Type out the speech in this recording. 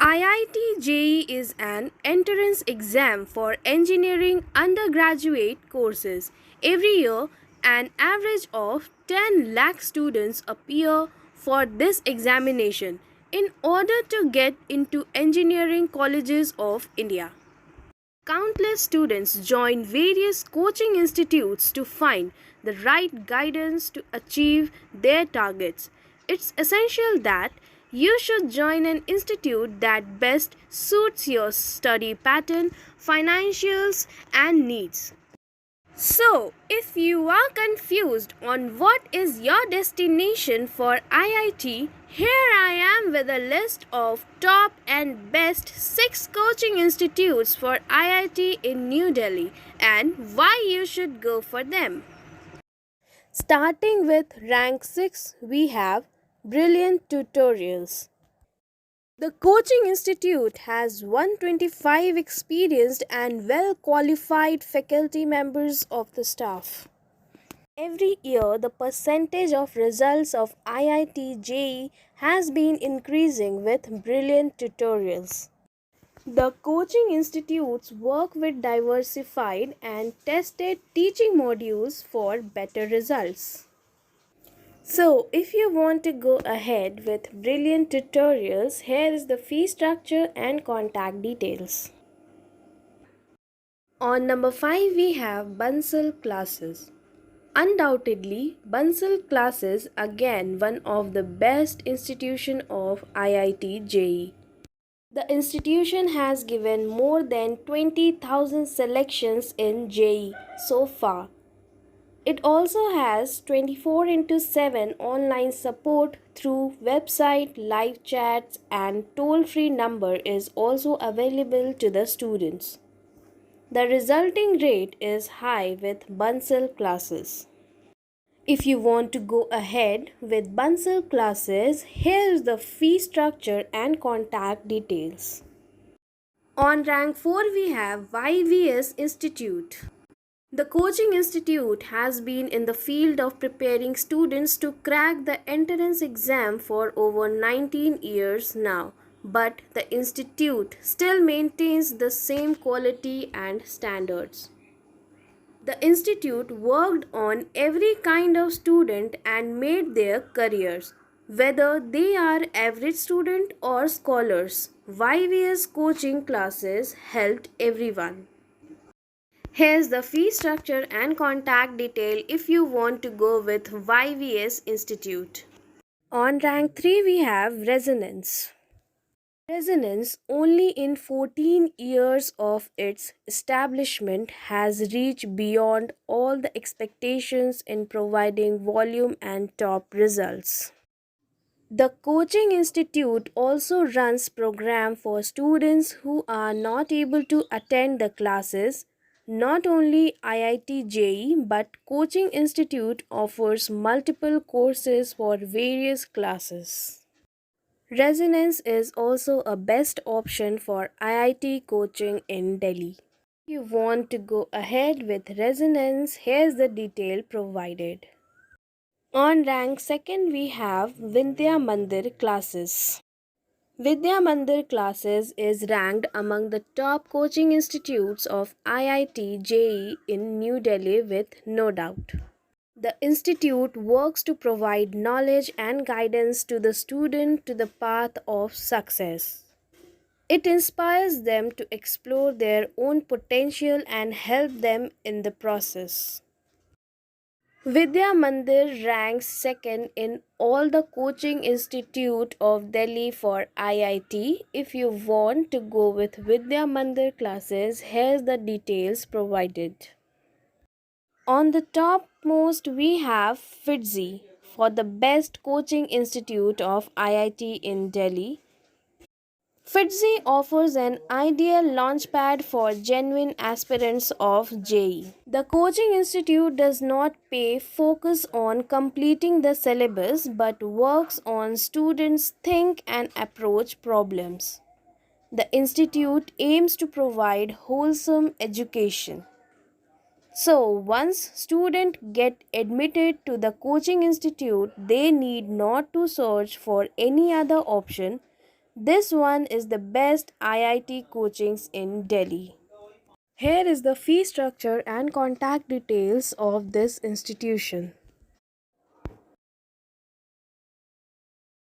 IIT JEE is an entrance exam for engineering undergraduate courses. Every year, an average of 10 lakh students appear for this examination in order to get into engineering colleges of India. Countless students join various coaching institutes to find the right guidance to achieve their targets. It's essential that you should join an institute that best suits your study pattern, financials, and needs. So, if you are confused on what is your destination for IIT, here I am with a list of top and best 6 coaching institutes for IIT in New Delhi and why you should go for them. Starting with rank 6, we have Brilliant Tutorials. The coaching institute has 125 experienced and well qualified faculty members of the staff. Every year, the percentage of results of IIT JEE has been increasing with brilliant tutorials. The coaching institutes work with diversified and tested teaching modules for better results. So, if you want to go ahead with brilliant tutorials, here is the fee structure and contact details. On number 5, we have Bansal classes. Undoubtedly, Bansal classes again one of the best institution of IIT JEE. The institution has given more than 20,000 selections in JEE so far. It also has 24 into 7 online support through website, live chats, and toll-free number is also available to the students. The resulting rate is high with Bansal classes. If you want to go ahead with Bansal classes, here's the fee structure and contact details. On rank 4 we have YVS Institute. The coaching institute has been in the field of preparing students to crack the entrance exam for over 19 years now, but the institute still maintains the same quality and standards. The institute worked on every kind of student and made their careers, whether they are average student or scholars. YVS coaching classes helped everyone. Here's the fee structure and contact detail if you want to go with YVS Institute. On rank 3 we have Resonance. Resonance, only in 14 years of its establishment, has reached beyond all the expectations in providing volume and top results. The coaching institute also runs programs for students who are not able to attend the classes. Not only IIT JEE but coaching institute offers multiple courses for various classes. Resonance is also a best option for IIT coaching in Delhi. If you want to go ahead with Resonance, here's the detail provided. On rank 2nd we have Vidya Mandir classes. Vidya Mandir classes is ranked among the top coaching institutes of IIT JEE in New Delhi with no doubt. The institute works to provide knowledge and guidance to the student to the path of success. It inspires them to explore their own potential and help them in the process. Vidya Mandir ranks second in all the coaching institute of Delhi for IIT. If you want to go with Vidya Mandir classes, here's the details provided. On the topmost, we have FITZI for the best coaching institute of IIT in Delhi. FITZI offers an ideal launchpad for genuine aspirants of JEE. The coaching institute does not pay focus on completing the syllabus but works on students' think and approach problems. The institute aims to provide wholesome education. So, once students get admitted to the coaching institute, they need not to search for any other option This one is the best IIT coachings in Delhi. Here is the fee structure and contact details of this institution.